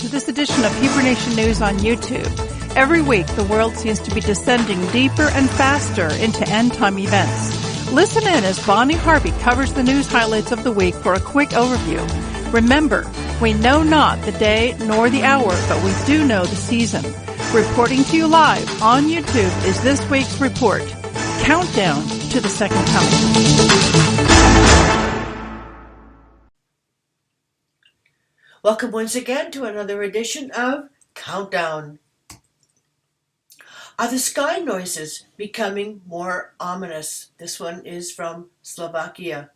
to this edition of Hebrew Nation News on YouTube. Every week, the world seems to be descending deeper and faster into end-time events. Listen in as Bonnie Harvey covers the news highlights of the week for a quick overview. Remember, we know not the day nor the hour, but we do know the season. Reporting to you live on YouTube is this week's report, Countdown to the Second Coming. Welcome once again to another edition of Countdown. Are the sky noises becoming more ominous? This one is from Slovakia.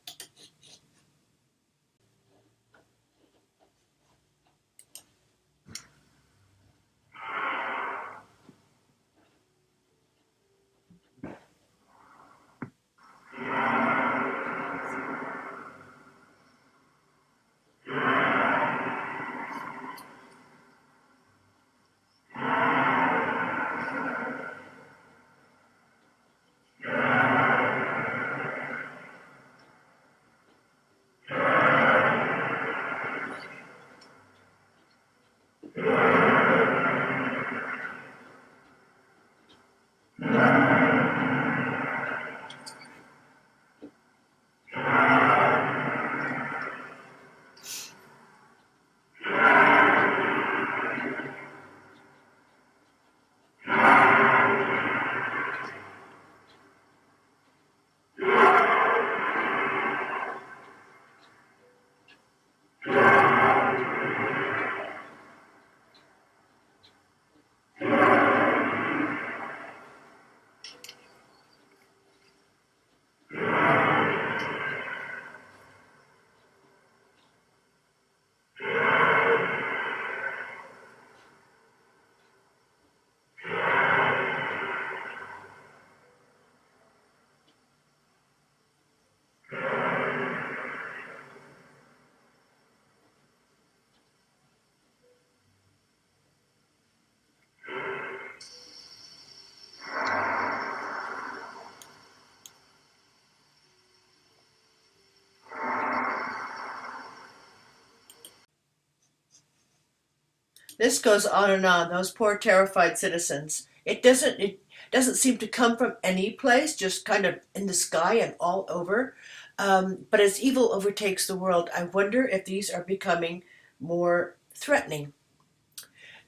This goes on and on. Those poor terrified citizens. It doesn't seem to come from any place, just kind of in the sky and all over. But as evil overtakes the world, I wonder if these are becoming more threatening.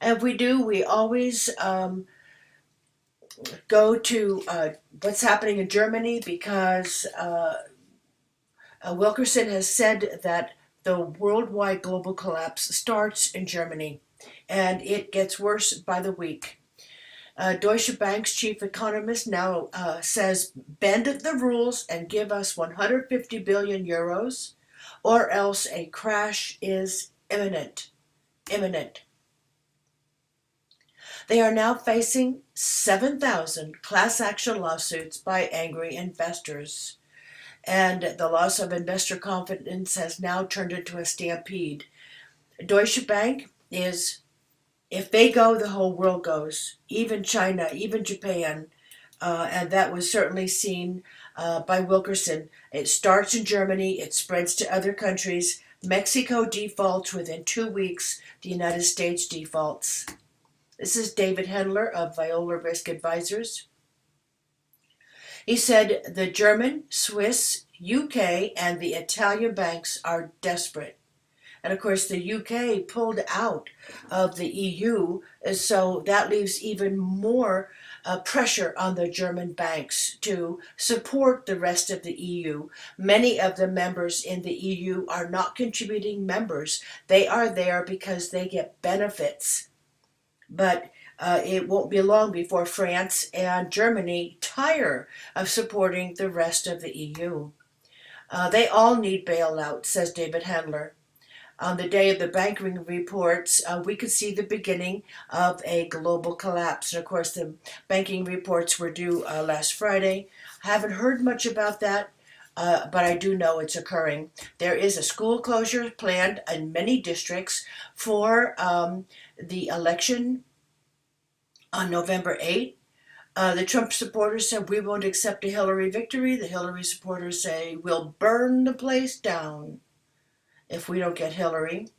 And if we do, we always go to what's happening in Germany because Wilkerson has said that the worldwide global collapse starts in Germany. And it gets worse by the week. Deutsche Bank's chief economist now says, bend the rules and give us 150 billion euros, or else a crash is imminent. Imminent. They are now facing 7,000 class action lawsuits by angry investors. And the loss of investor confidence has now turned into a stampede. Deutsche Bank is, if they go, the whole world goes, even China, even Japan, and that was certainly seen by Wilkerson. It starts in Germany, it spreads to other countries. Mexico defaults within 2 weeks, the United States defaults. This is David HENLER of VIOLA Risk Advisors. He said the German, Swiss, UK, and the Italian banks are desperate. And of course, the UK pulled out of the EU, so that leaves even more pressure on the German banks to support the rest of the EU. Many of the members in the EU are not contributing members. They are there because they get benefits. But it won't be long before France and Germany tire of supporting the rest of the EU. They all need bailout, says David HENLER. On the day of the banking reports, we could see the beginning of a global collapse. And of course, the banking reports were due last Friday. I haven't heard much about that, but I do know it's occurring. There is a school closure planned in many districts for the election on November 8th. The Trump supporters said, we won't accept a Hillary victory. The Hillary supporters say, we'll burn the place down if we don't get Hillary.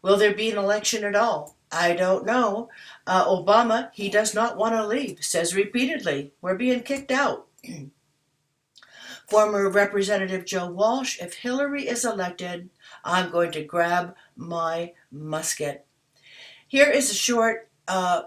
Will there be an election at all? I don't know. Obama, he does not want to leave, says repeatedly, we're being kicked out. Former Representative Joe Walsh, if Hillary is elected, I'm going to grab my musket. Here is a short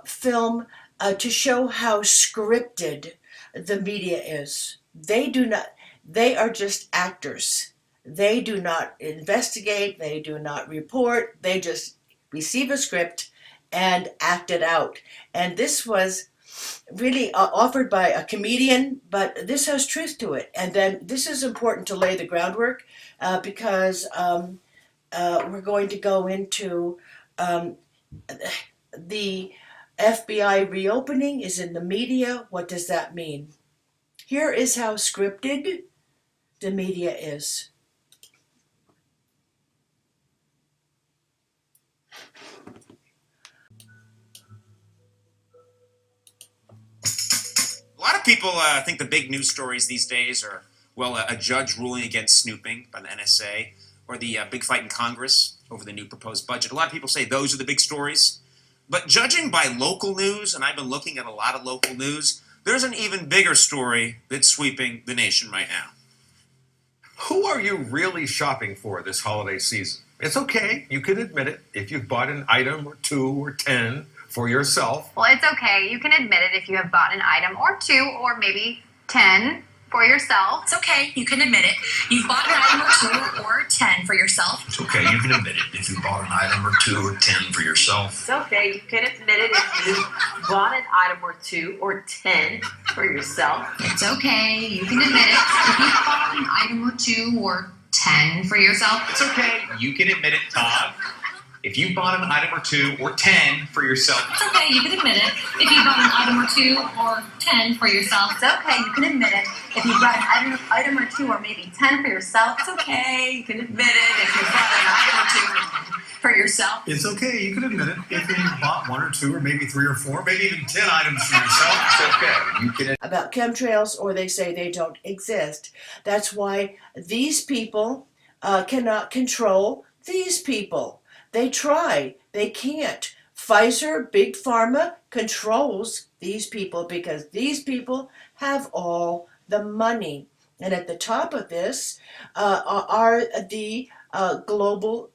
film to show how scripted the media is. They are just actors. They do not investigate, they do not report, they just receive a script and act it out. And this was really offered by a comedian, but this has truth to it. And then this is important to lay the groundwork because we're going to go into the FBI reopening is in the media. What does that mean? Here is how scripted the media is. A lot of people think the big news stories these days are, well, a judge ruling against snooping by the NSA, or the big fight in Congress over the new proposed budget. A lot of people say those are the big stories. But judging by local news, and I've been looking at a lot of local news, there's an even bigger story that's sweeping the nation right now. Who are you really shopping for this holiday season? It's okay, you can admit it, if you've bought an item or 2 or 10 for yourself. Well, it's okay, you can admit it if you have bought an item or 2 or maybe 10 for yourself. It's okay, you can admit it. You've bought an item or 2 or 10 for yourself. It's okay, you can admit it if you bought an item or 2 or 10 for yourself. It's okay, you can admit it if you bought an item or 2 or 10 for yourself. It's okay, you can admit it if you bought an item or 2 or 10 for yourself. It's okay, you can admit it, Todd. If you bought an item or 2 or 10 for yourself. It's okay, you can admit it. If you bought an item or 2 or 10 for yourself. It's okay, you can admit it if you bought an item or 2 or maybe 10 for yourself. It's okay, you can admit it if you bought an item or 2 or 10 for yourself. It's okay, you can admit it if you bought 1 or 2 or maybe 3 or 4, maybe even 10 items for yourself. It's okay, you can. About chemtrails, or they say they don't exist. That's why these people cannot control these people. They try, they can't. Pfizer, Big Pharma, controls these people because these people have all the money. And at the top of this are the global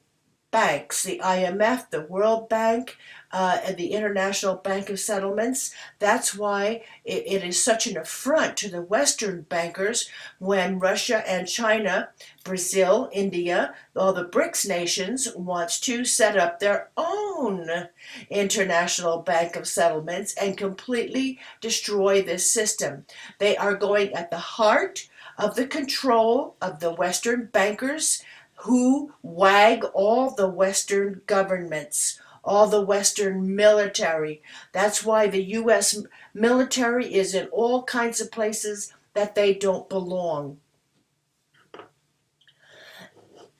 banks, the IMF, the World Bank, and the International Bank of Settlements. That's why it is such an affront to the Western bankers when Russia and China, Brazil, India, all the BRICS nations wants to set up their own International Bank of Settlements and completely destroy this system. They are going at the heart of the control of the Western bankers who wag all the Western governments, all the Western military. That's why the U.S. military is in all kinds of places that they don't belong.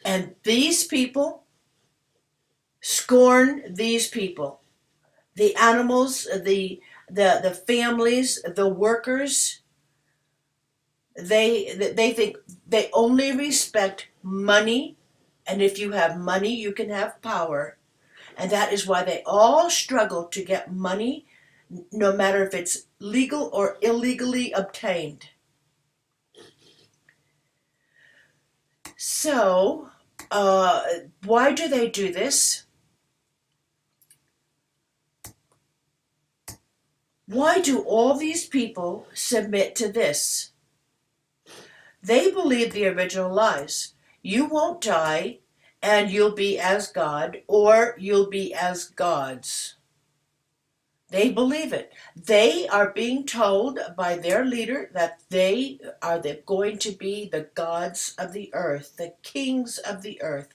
And these people scorn these people. The animals, the families, the workers, they think they only respect money, and if you have money, you can have power. And that is why they all struggle to get money, no matter if it's legal or illegally obtained. So, why do they do this? Why do all these people submit to this? They believe the original lies. You won't die, and you'll be as God, or you'll be as gods. They believe it. They are being told by their leader that they are going to be the gods of the earth, the kings of the earth.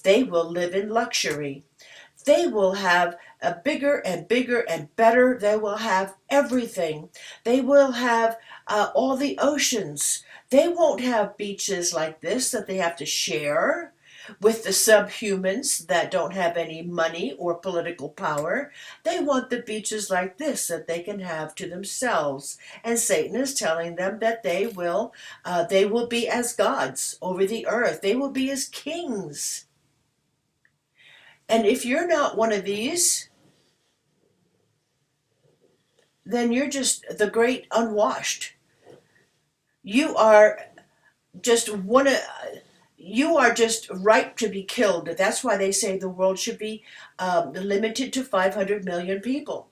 They will live in luxury. They will have a bigger and bigger and better. They will have everything. They will have all the oceans. They won't have beaches like this that they have to share with the subhumans that don't have any money or political power. They want the beaches like this that they can have to themselves. And Satan is telling them that they will be as gods over the earth. They will be as kings. And if you're not one of these, then you're just the great unwashed. You are just you are just ripe to be killed. That's why they say the world should be limited to 500 million people,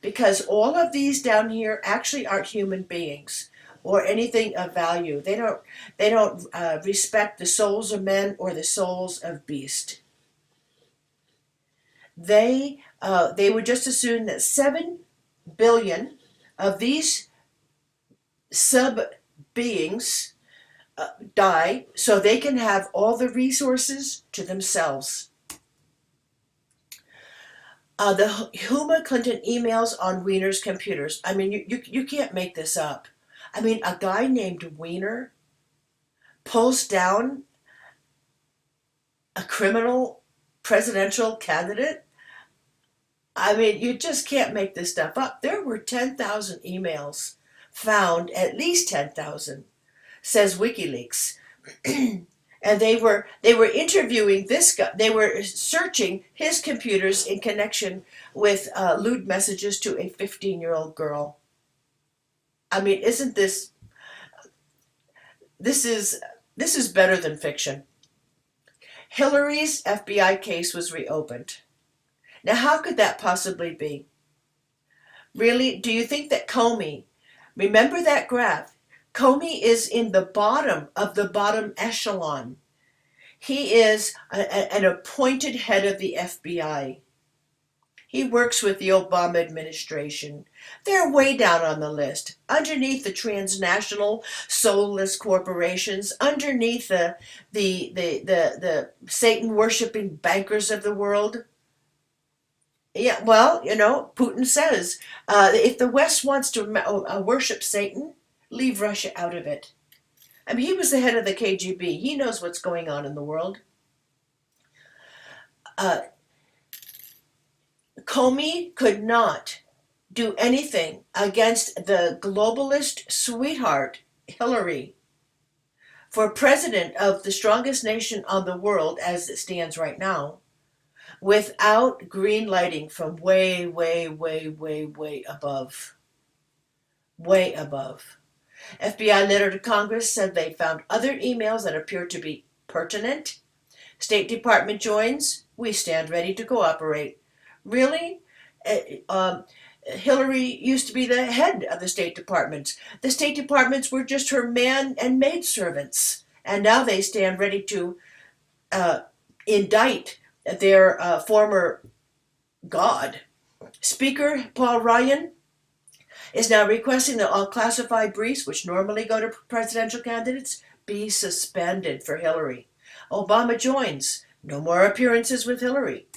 because all of these down here actually aren't human beings or anything of value. They don't respect the souls of men or the souls of beasts. They would just assume that 7 billion of these sub beings die so they can have all the resources to themselves. The Huma Clinton emails on Wiener's computers. I mean, you can't make this up. I mean, a guy named Wiener pulls down a criminal presidential candidate. I mean, you just can't make this stuff up. There were 10,000 emails found, at least 10,000, says WikiLeaks. And they were interviewing this guy. They were searching his computers in connection with lewd messages to a 15-year-old girl. I mean, isn't this is better than fiction. Hillary's FBI case was reopened. Now, how could that possibly be? Really? Do you think that Comey, remember that graph? Comey is in the bottom of the bottom echelon. He is an appointed head of the FBI. He works with the Obama administration. They're way down on the list, underneath the transnational soulless corporations, underneath the Satan-worshipping bankers of the world. Yeah, well, you know, Putin says, if the West wants to worship Satan, leave Russia out of it. I mean, he was the head of the KGB. He knows what's going on in the world. Comey could not do anything against the globalist sweetheart, Hillary, for president of the strongest nation on the world as it stands right now, without green lighting from way, way, way, way, way above. Way above. FBI letter to Congress said they found other emails that appear to be pertinent. State Department joins. We stand ready to cooperate. Really? Hillary used to be the head of the State Department. The State Departments were just her man and maid servants. And now they stand ready to indict their former god. Speaker Paul Ryan is now requesting that all classified briefs, which normally go to presidential candidates, be suspended for Hillary. Obama joins. No more appearances with Hillary.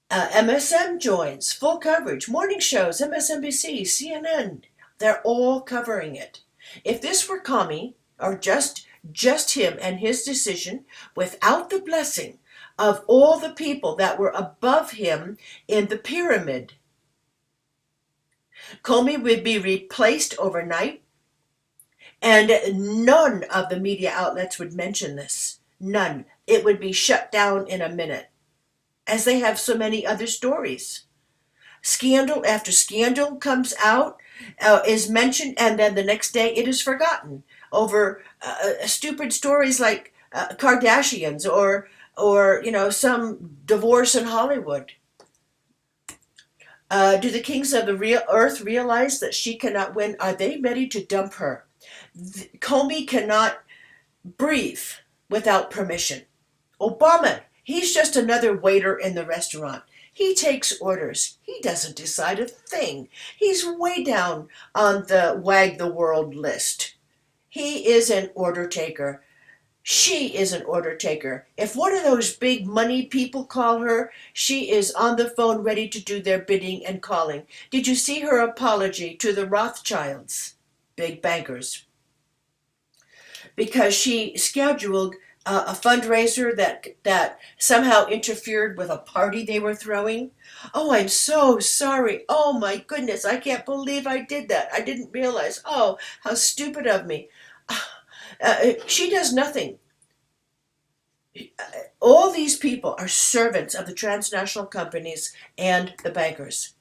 MSM joins. Full coverage. Morning shows, MSNBC, CNN. They're all covering it. If this were Comey, or just him and his decision, without the blessing of all the people that were above him in the pyramid, Comey would be replaced overnight, and none of the media outlets would mention this. None. It would be shut down in a minute, as they have so many other stories. Scandal after scandal comes out, is mentioned, and then the next day it is forgotten over stupid stories like Kardashians or you know, some divorce in Hollywood. Do the kings of the earth realize that she cannot win? Are they ready to dump her? Comey cannot breathe without permission. Obama, he's just another waiter in the restaurant. He takes orders. He doesn't decide a thing. He's way down on the wag the world list. He is an order taker. She is an order taker. If one of those big money people call her, she is on the phone ready to do their bidding and calling. Did you see her apology to the Rothschilds, big bankers? Because she scheduled a fundraiser that somehow interfered with a party they were throwing. Oh, I'm so sorry. Oh, my goodness. I can't believe I did that. I didn't realize. Oh, how stupid of me. She does nothing. All these people are servants of the transnational companies and the bankers.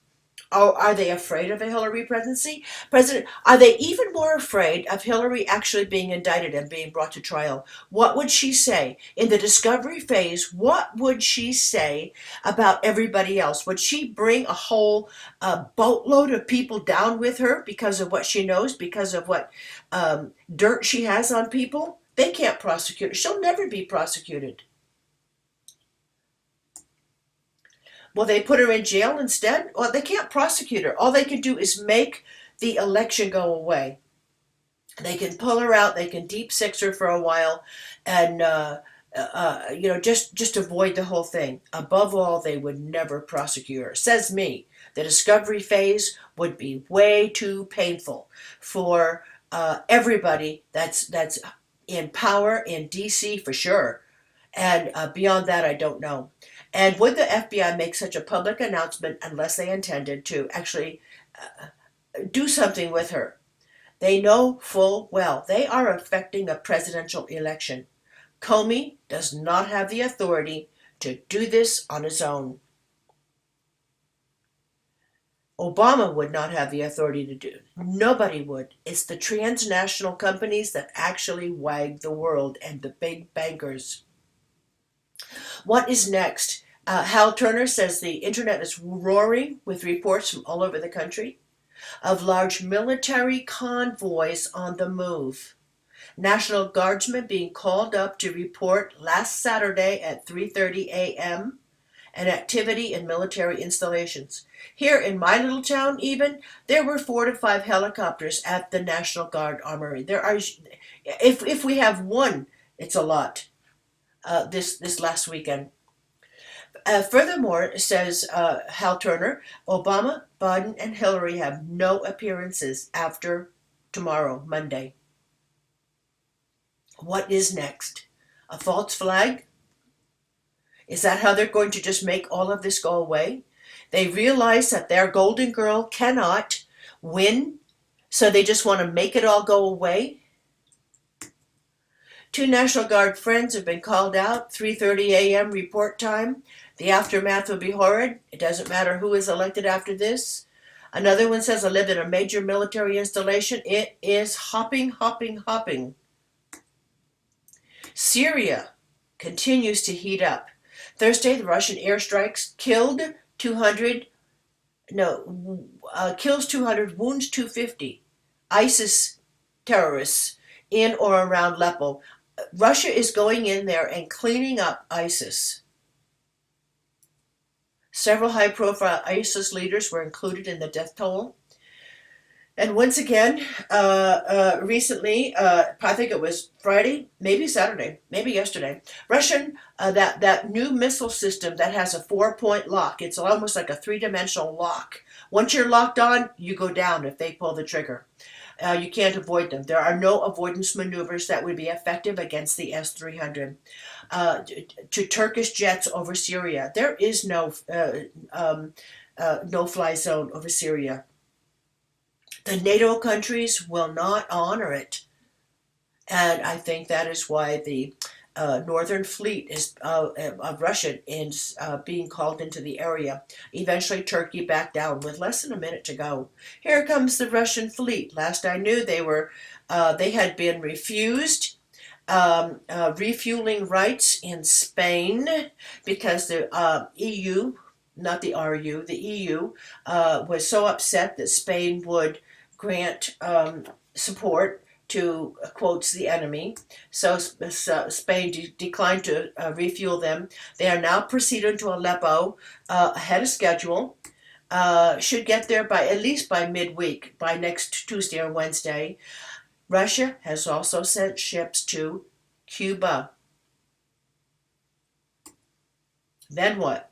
Are they afraid of a Hillary president? Are they even more afraid of Hillary actually being indicted and being brought to trial? What would she say in the discovery phase? What would she say about everybody else? Would she bring a whole boatload of people down with her because of what she knows, because of what dirt she has on people? They can't prosecute her. She'll never be prosecuted. Will they put her in jail instead? Well, they can't prosecute her. All they can do is make the election go away. They can pull her out. They can deep six her for a while, and just avoid the whole thing. Above all, they would never prosecute her. Says me. The discovery phase would be way too painful for everybody that's in power in D.C. for sure, and beyond that, I don't know. And would the FBI make such a public announcement unless they intended to actually do something with her? They know full well they are affecting a presidential election. Comey does not have the authority to do this on his own. Obama would not have the authority to do it. Nobody would. It's the transnational companies that actually wag the world and the big bankers. What is next? Hal Turner says the internet is roaring with reports from all over the country of large military convoys on the move. National Guardsmen being called up to report last Saturday at 3:30 a.m. an activity in military installations. Here in my little town even, there were 4 to 5 helicopters at the National Guard Armory. There are, if we have one, it's a lot. This last weekend. Furthermore, says Hal Turner, Obama, Biden, and Hillary have no appearances after tomorrow, Monday. What is next? A false flag? Is that how they're going to just make all of this go away? They realize that their golden girl cannot win, so they just want to make it all go away? 2 National Guard friends have been called out, 3:30 a.m. report time. The aftermath will be horrid. It doesn't matter who is elected after this. Another one says, I lived in a major military installation. It is hopping, hopping, hopping. Syria continues to heat up. Thursday, the Russian airstrikes kills 200, wounds 250. ISIS terrorists in or around Aleppo. Russia is going in there and cleaning up ISIS. Several high-profile ISIS leaders were included in the death toll. And once again, recently, I think it was Friday, maybe Saturday, maybe yesterday, Russian, that new missile system that has a 4-point lock. It's almost like a 3-dimensional lock. Once you're locked on, you go down if they pull the trigger. You can't avoid them. There are no avoidance maneuvers that would be effective against the S-300. To Turkish jets over Syria, there is no no-fly zone over Syria. The NATO countries will not honor it, and I think that is why the Northern Fleet is of Russia is being called into the area. Eventually, Turkey backed down with less than a minute to go. Here comes the Russian fleet. Last I knew, they had been refused refueling rights in Spain because the EU, not the RU, the EU was so upset that Spain would grant support to, quotes, the enemy. So Spain declined to refuel them. They are now proceeding to Aleppo ahead of schedule. Should get there at least by midweek, by next Tuesday or Wednesday. Russia has also sent ships to Cuba. Then what?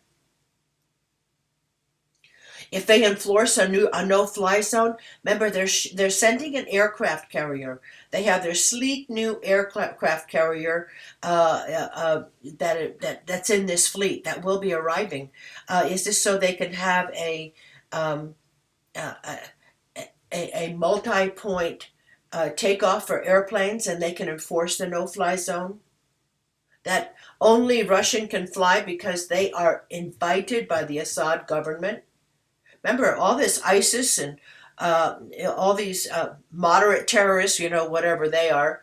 If they enforce a no-fly zone, remember they're sending an aircraft carrier. They have their sleek new aircraft carrier that's in this fleet that will be arriving. Is this so they can have a multi-point takeoff for airplanes and they can enforce the no-fly zone? that only Russian can fly because they are invited by the Assad government. Remember, all this ISIS and all these moderate terrorists, whatever they are,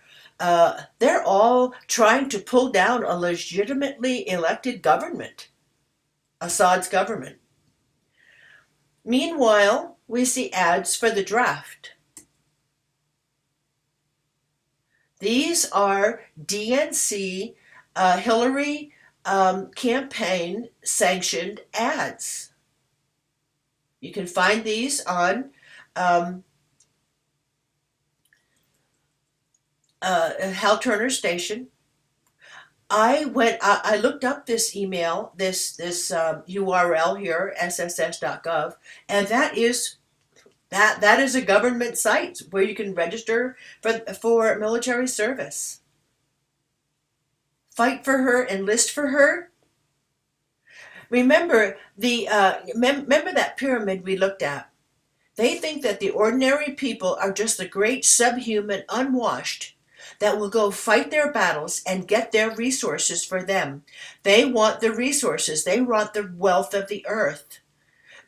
they're all trying to pull down a legitimately elected government, Assad's government. Meanwhile, we see ads for the draft. These are DNC Hillary campaign sanctioned ads. You can find these on Hal Turner Station. I looked up this email, this URL here, sss.gov, and that is a government site where you can register for military service. Fight for her, enlist for her. Remember remember that pyramid we looked at. They think that the ordinary people are just the great subhuman unwashed that will go fight their battles and get their resources for them. They want the resources. They want the wealth of the earth.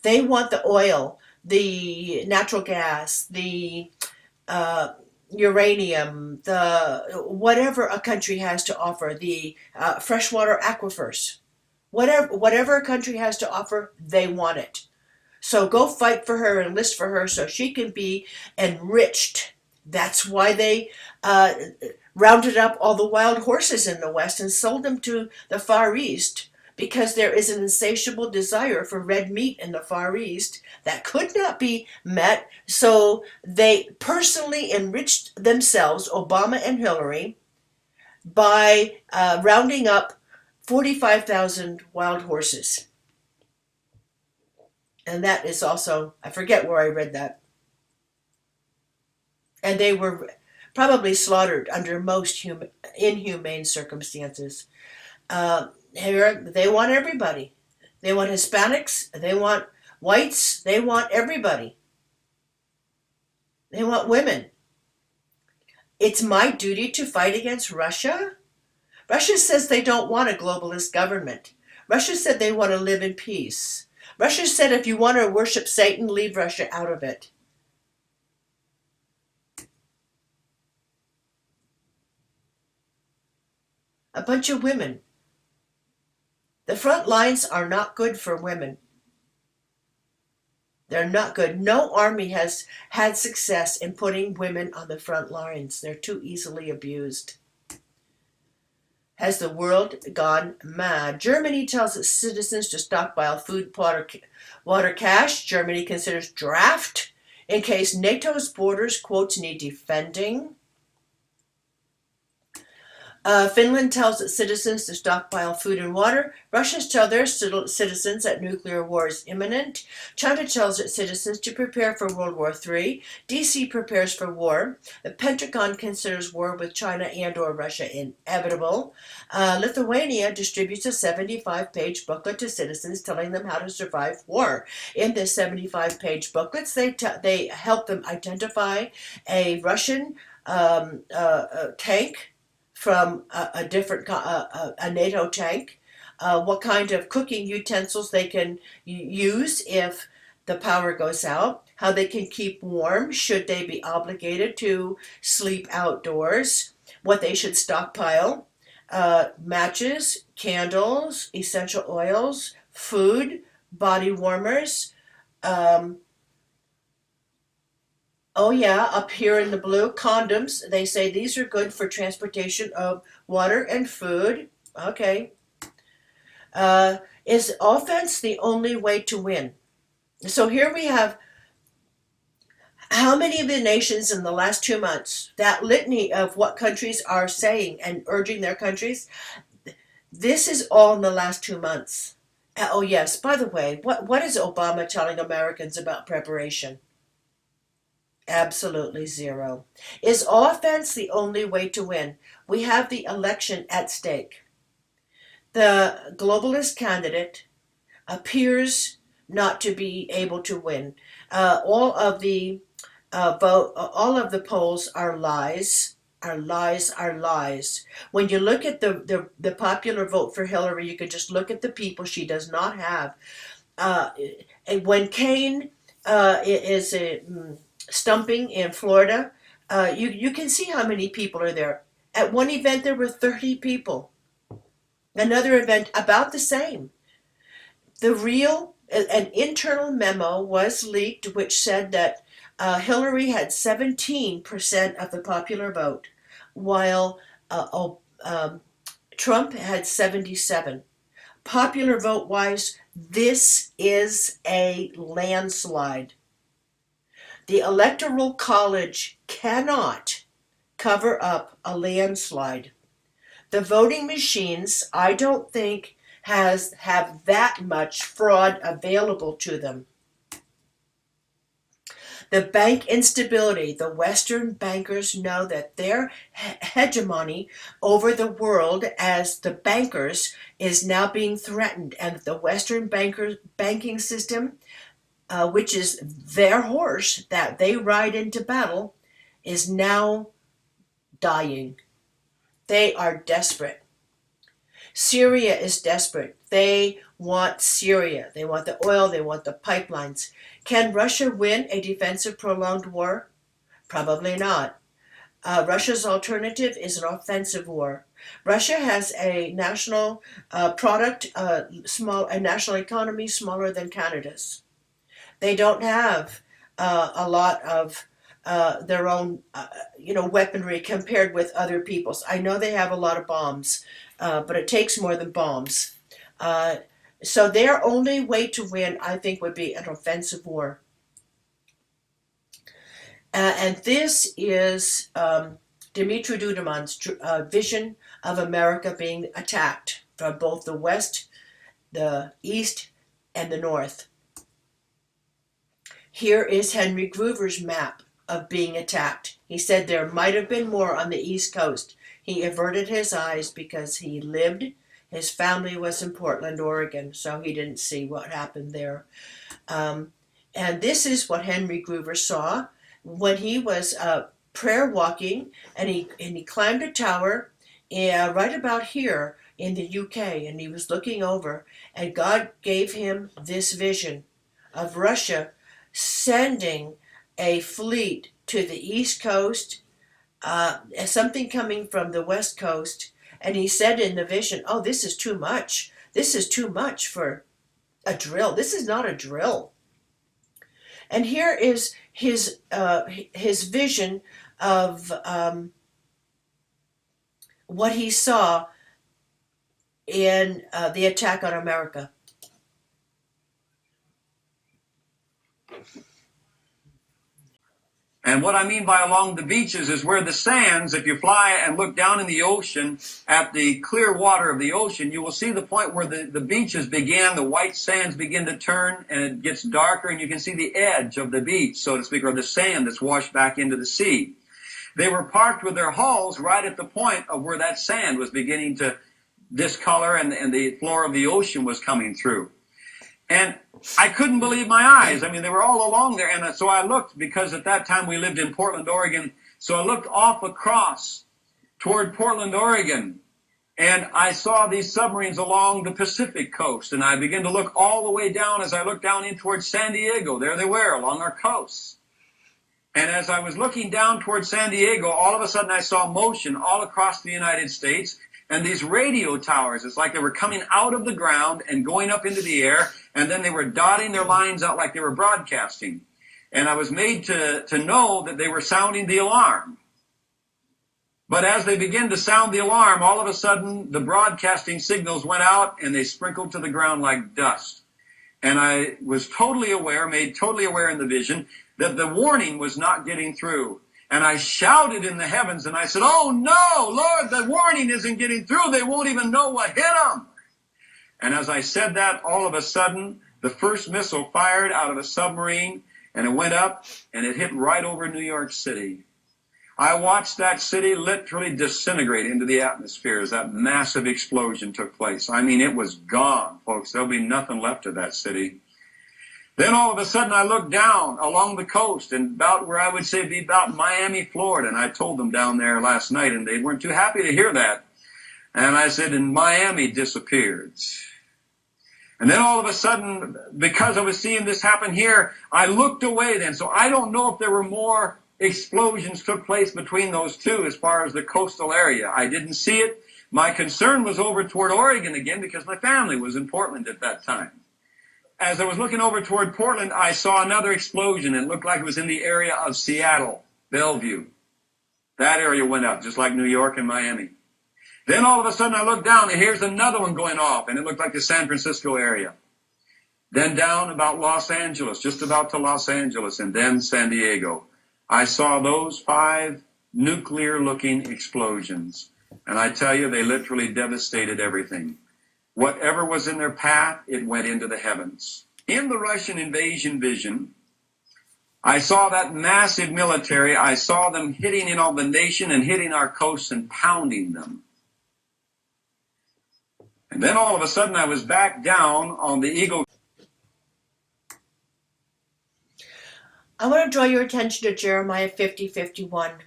They want the oil, the natural gas, the uranium, the whatever a country has to offer, the freshwater aquifers. Whatever a country has to offer, they want it. So go fight for her, enlist for her so she can be enriched. That's why they rounded up all the wild horses in the West and sold them to the Far East, because there is an insatiable desire for red meat in the Far East that could not be met. So they personally enriched themselves, Obama and Hillary, by rounding up 45,000 wild horses. And that is also, I forget where I read that. And they were probably slaughtered under most inhumane circumstances. Here, they want everybody. They want Hispanics, they want whites, they want everybody. They want women. It's my duty to fight against Russia? Russia says they don't want a globalist government. Russia said they want to live in peace. Russia said if you want to worship Satan, leave Russia out of it. A bunch of women. The front lines are not good for women. They're not good. No army has had success in putting women on the front lines. They're too easily abused. Has the world gone mad? Germany tells its citizens to stockpile food, water, cash. Germany considers draft in case NATO's borders, quotes, need defending. Finland tells its citizens to stockpile food and water. Russians tell their citizens that nuclear war is imminent. China tells its citizens to prepare for World War III. DC prepares for war. The Pentagon considers war with China and or Russia inevitable. Lithuania distributes a 75-page booklet to citizens telling them how to survive war. In this 75-page booklets, they help them identify a Russian tank from a different a NATO tank, what kind of cooking utensils they can use if the power goes out, how they can keep warm should they be obligated to sleep outdoors, what they should stockpile, matches, candles, essential oils, food, body warmers. Oh yeah, up here in the blue, condoms. They say these are good for transportation of water and food. Okay. Is offense the only way to win? So here we have how many of the nations in the last 2 months, that litany of what countries are saying and urging their countries, this is all in the last 2 months. Oh yes, by the way, what is Obama telling Americans about preparation? Absolutely zero. Is offense the only way to win? We have the election at stake. The globalist candidate appears not to be able to win. All of the polls are lies. are lies are lies. When you look at the popular vote for Hillary, you could just look at the people she does not have. And when Kane is stumping in Florida, you can see how many people are there. At one event, there were 30 people. Another event, about the same. An internal memo was leaked which said that Hillary had 17% of the popular vote, while Trump had 77%. Popular vote wise, this is a landslide. The Electoral College cannot cover up a landslide. The voting machines, I don't think, have that much fraud available to them. The bank instability, the Western bankers know that their hegemony over the world as the bankers is now being threatened, and the Western banking system, which is their horse that they ride into battle, is now dying. They are desperate. Syria is desperate. They want Syria. They want the oil. They want the pipelines. Can Russia win a defensive prolonged war? Probably not. Russia's alternative is an offensive war. Russia has a national product, a national economy smaller than Canada's. They don't have a lot of their own, weaponry compared with other people's. I know they have a lot of bombs, but it takes more than bombs. So their only way to win, I think, would be an offensive war. And this is Dumitru Duduman's vision of America being attacked from both the West, the East, and the North. Here is Henry GRUVER'S map of being attacked. He said there might have been more on the East Coast. He averted his eyes because his family was in Portland, Oregon, so he didn't see what happened there. And this is what Henry GRUVER saw when he was prayer walking, and he climbed a tower right about here in the UK, and he was looking over, and God gave him this vision of Russia sending a fleet to the East Coast, something coming from the West Coast, and he said in the vision, "Oh, this is too much. This is too much for a drill. This is not a drill." And here is his vision of what he saw in the attack on America. And what I mean by along the beaches is where the sands, if you fly and look down in the ocean at the clear water of the ocean, you will see the point where the beaches begin, the white sands begin to turn, and it gets darker, and you can see the edge of the beach, so to speak, or the sand that's washed back into the sea. They were parked with their hulls right at the point of where that sand was beginning to discolor and the floor of the ocean was coming through. And I couldn't believe my eyes. I mean, they were all along there. And so I looked, because at that time we lived in Portland, Oregon. So I looked off across toward Portland, Oregon. And I saw these submarines along the Pacific coast. And I began to look all the way down as I looked down in towards San Diego. There they were along our coasts. And as I was looking down towards San Diego, all of a sudden I saw motion all across the United States. And these radio towers, it's like they were coming out of the ground and going up into the air, and then they were dotting their lines out like they were broadcasting. And I was made to know that they were sounding the alarm. But as they began to sound the alarm, all of a sudden the broadcasting signals went out and they sprinkled to the ground like dust. And I was totally aware, made totally aware in the vision, that the warning was not getting through. And I shouted in the heavens, and I said, "Oh no, Lord, the warning isn't getting through. They won't even know what hit them." And as I said that, all of a sudden, the first missile fired out of a submarine, and it went up, and it hit right over New York City. I watched that city literally disintegrate into the atmosphere as that massive explosion took place. I mean, it was gone, folks. There'll be nothing left of that city. Then all of a sudden I looked down along the coast and about where I would say be about Miami, Florida. And I told them down there last night, and they weren't too happy to hear that. And I said, and Miami disappeared. And then all of a sudden, because I was seeing this happen here, I looked away then. So I don't know if there were more explosions took place between those two as far as the coastal area. I didn't see it. My concern was over toward Oregon again because my family was in Portland at that time. As I was looking over toward Portland, I saw another explosion. It looked like it was in the area of Seattle, Bellevue. That area went up, just like New York and Miami. Then all of a sudden I looked down, and here's another one going off, and it looked like the San Francisco area. Then down about Los Angeles, just about to Los Angeles, and then San Diego. I saw those 5 nuclear-looking explosions. And I tell you, they literally devastated everything. Whatever was in their path, it went into the heavens. In the Russian invasion vision, I saw that massive military. I saw them hitting in on the nation and hitting our coasts and pounding them. And then all of a sudden I was back down on the Eagle. I want to draw your attention to Jeremiah 50:51.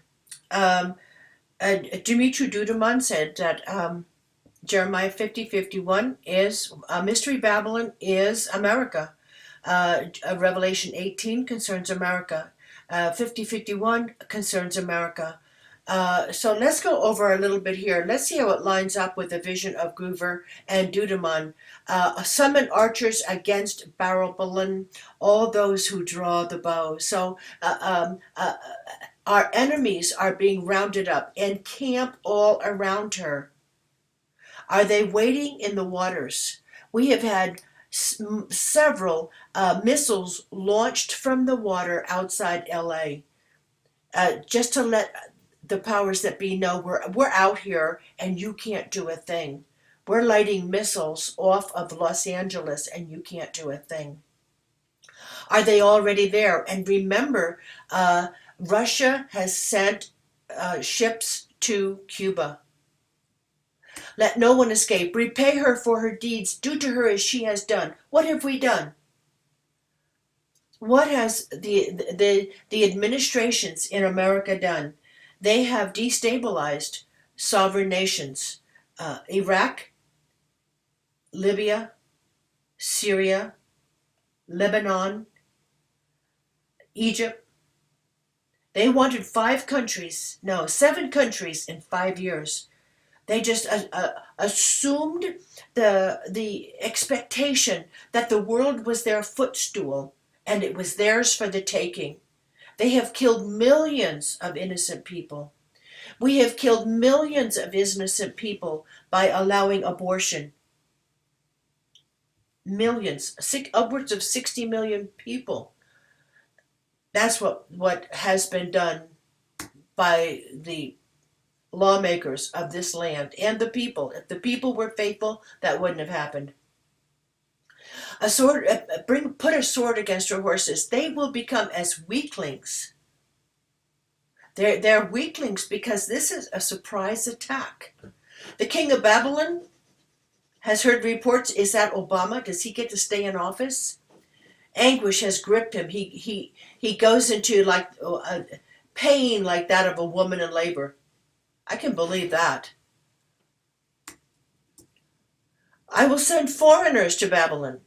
Dumitru Duduman said that Jeremiah 50:51 is Mystery Babylon is America. Revelation 18 concerns America. 50:51 concerns America. So let's go over a little bit here. Let's see how it lines up with the vision of GRUVER and Duduman. Summon archers against Babylon, all those who draw the bow. So our enemies are being rounded up and camp all around her. Are they waiting in the waters? We have had several missiles launched from the water outside LA, just to let the powers that be know we're out here and you can't do a thing. We're lighting missiles off of Los Angeles and you can't do a thing. Are they already there? And remember, Russia has sent ships to Cuba. Let no one escape. Repay her for her deeds. Do to her as she has done. What have we done? What has the administrations in America done? They have destabilized sovereign nations. Iraq, Libya, Syria, Lebanon, Egypt. They wanted 7 countries in 5 years. They just assumed the expectation that the world was their footstool and it was theirs for the taking. They have killed millions of innocent people. We have killed millions of innocent people by allowing abortion. Millions, upwards of 60 million people. That's what has been done by the lawmakers of this land and the people. If the people were faithful, that wouldn't have happened. Put a sword against your horses. They will become as weaklings. They're weaklings because this is a surprise attack. The king of Babylon has heard reports. Is that Obama? Does he get to stay in office? Anguish has gripped him. He goes into like pain like that of a woman in labor. I can believe that. I will send foreigners to Babylon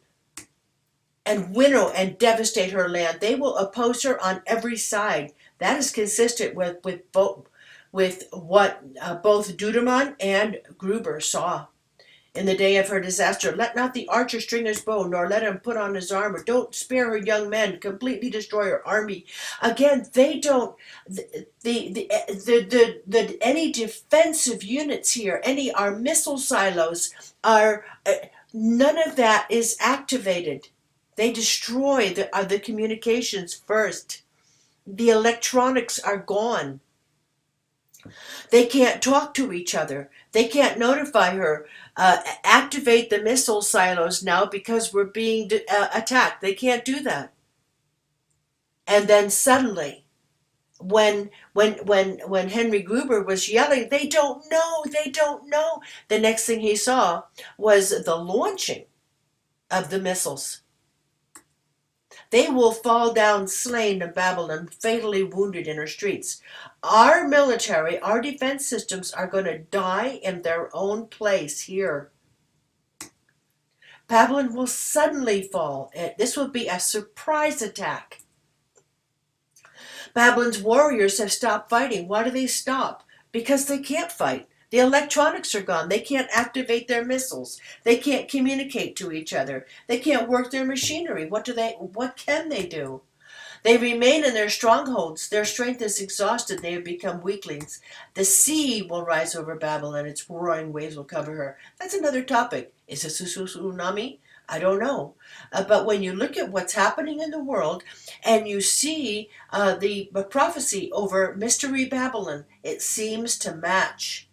and winnow and devastate her land. They will oppose her on every side. That is consistent with what both Duduman and GRUVER saw in the day of her disaster. Let not the archer string his bow, nor let him put on his armor. Don't spare her young men. Completely destroy her army. Again, they don't. Any defensive units here, our missile silos are. None of that is activated. They destroy the communications first. The electronics are gone. They can't talk to each other. They can't notify her. Activate the missile silos now because we're being attacked. They can't do that. And then suddenly, when Henry GRUVER was yelling, they don't know. The next thing he saw was the launching of the missiles. They will fall down slain in Babylon, fatally wounded in her streets. Our military, our defense systems are going to die in their own place here. Babylon will suddenly fall. This will be a surprise attack. Babylon's warriors have stopped fighting. Why do they stop? Because they can't fight. The electronics are gone. They can't activate their missiles. They can't communicate to each other. They can't work their machinery. What can they do? They remain in their strongholds. Their strength is exhausted. They have become weaklings. The sea will rise over Babylon. Its roaring waves will cover her. That's another topic. Is this a tsunami? I don't know. But when you look at what's happening in the world and you see the prophecy over Mystery Babylon, it seems to match.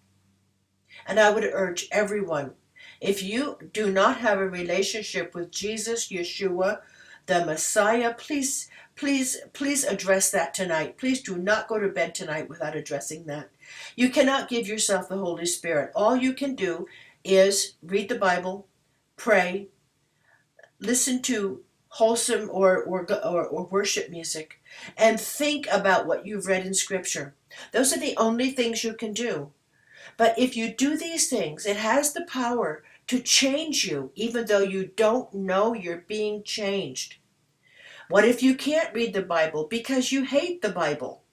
And I would urge everyone, if you do not have a relationship with Jesus, Yeshua, the Messiah, please address that tonight. Please do not go to bed tonight without addressing that. You cannot give yourself the Holy Spirit. All you can do is read the Bible, pray, listen to wholesome or worship music, and think about what you've read in Scripture. Those are the only things you can do. But if you do these things, it has the power to change you, even though you don't know you're being changed. What if you can't read the Bible because you hate the Bible?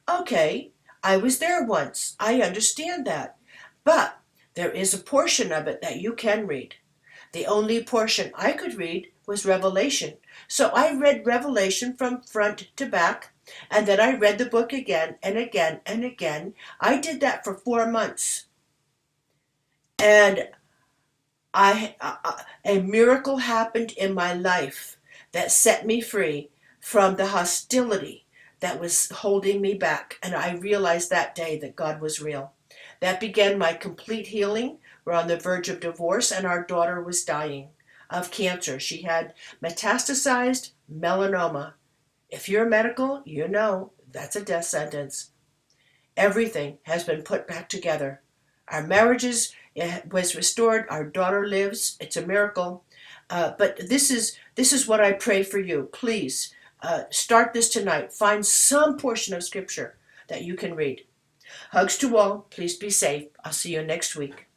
Okay, I was there once. I understand that. But there is a portion of it that you can read. The only portion I could read was Revelation. So I read Revelation from front to back, and then I read the book again and again and again. I did that for 4 months. And a miracle happened in my life that set me free from the hostility that was holding me back. And I realized that day that God was real. That began my complete healing. We're on the verge of divorce, and our daughter was dying of cancer. She had metastasized melanoma. If you're medical, you know that's a death sentence. Everything has been put back together. Our marriages was restored. Our daughter lives. It's a miracle. But this is what I pray for you. Please start this tonight. Find some portion of Scripture that you can read. Hugs to all. Please be safe. I'll see you next week.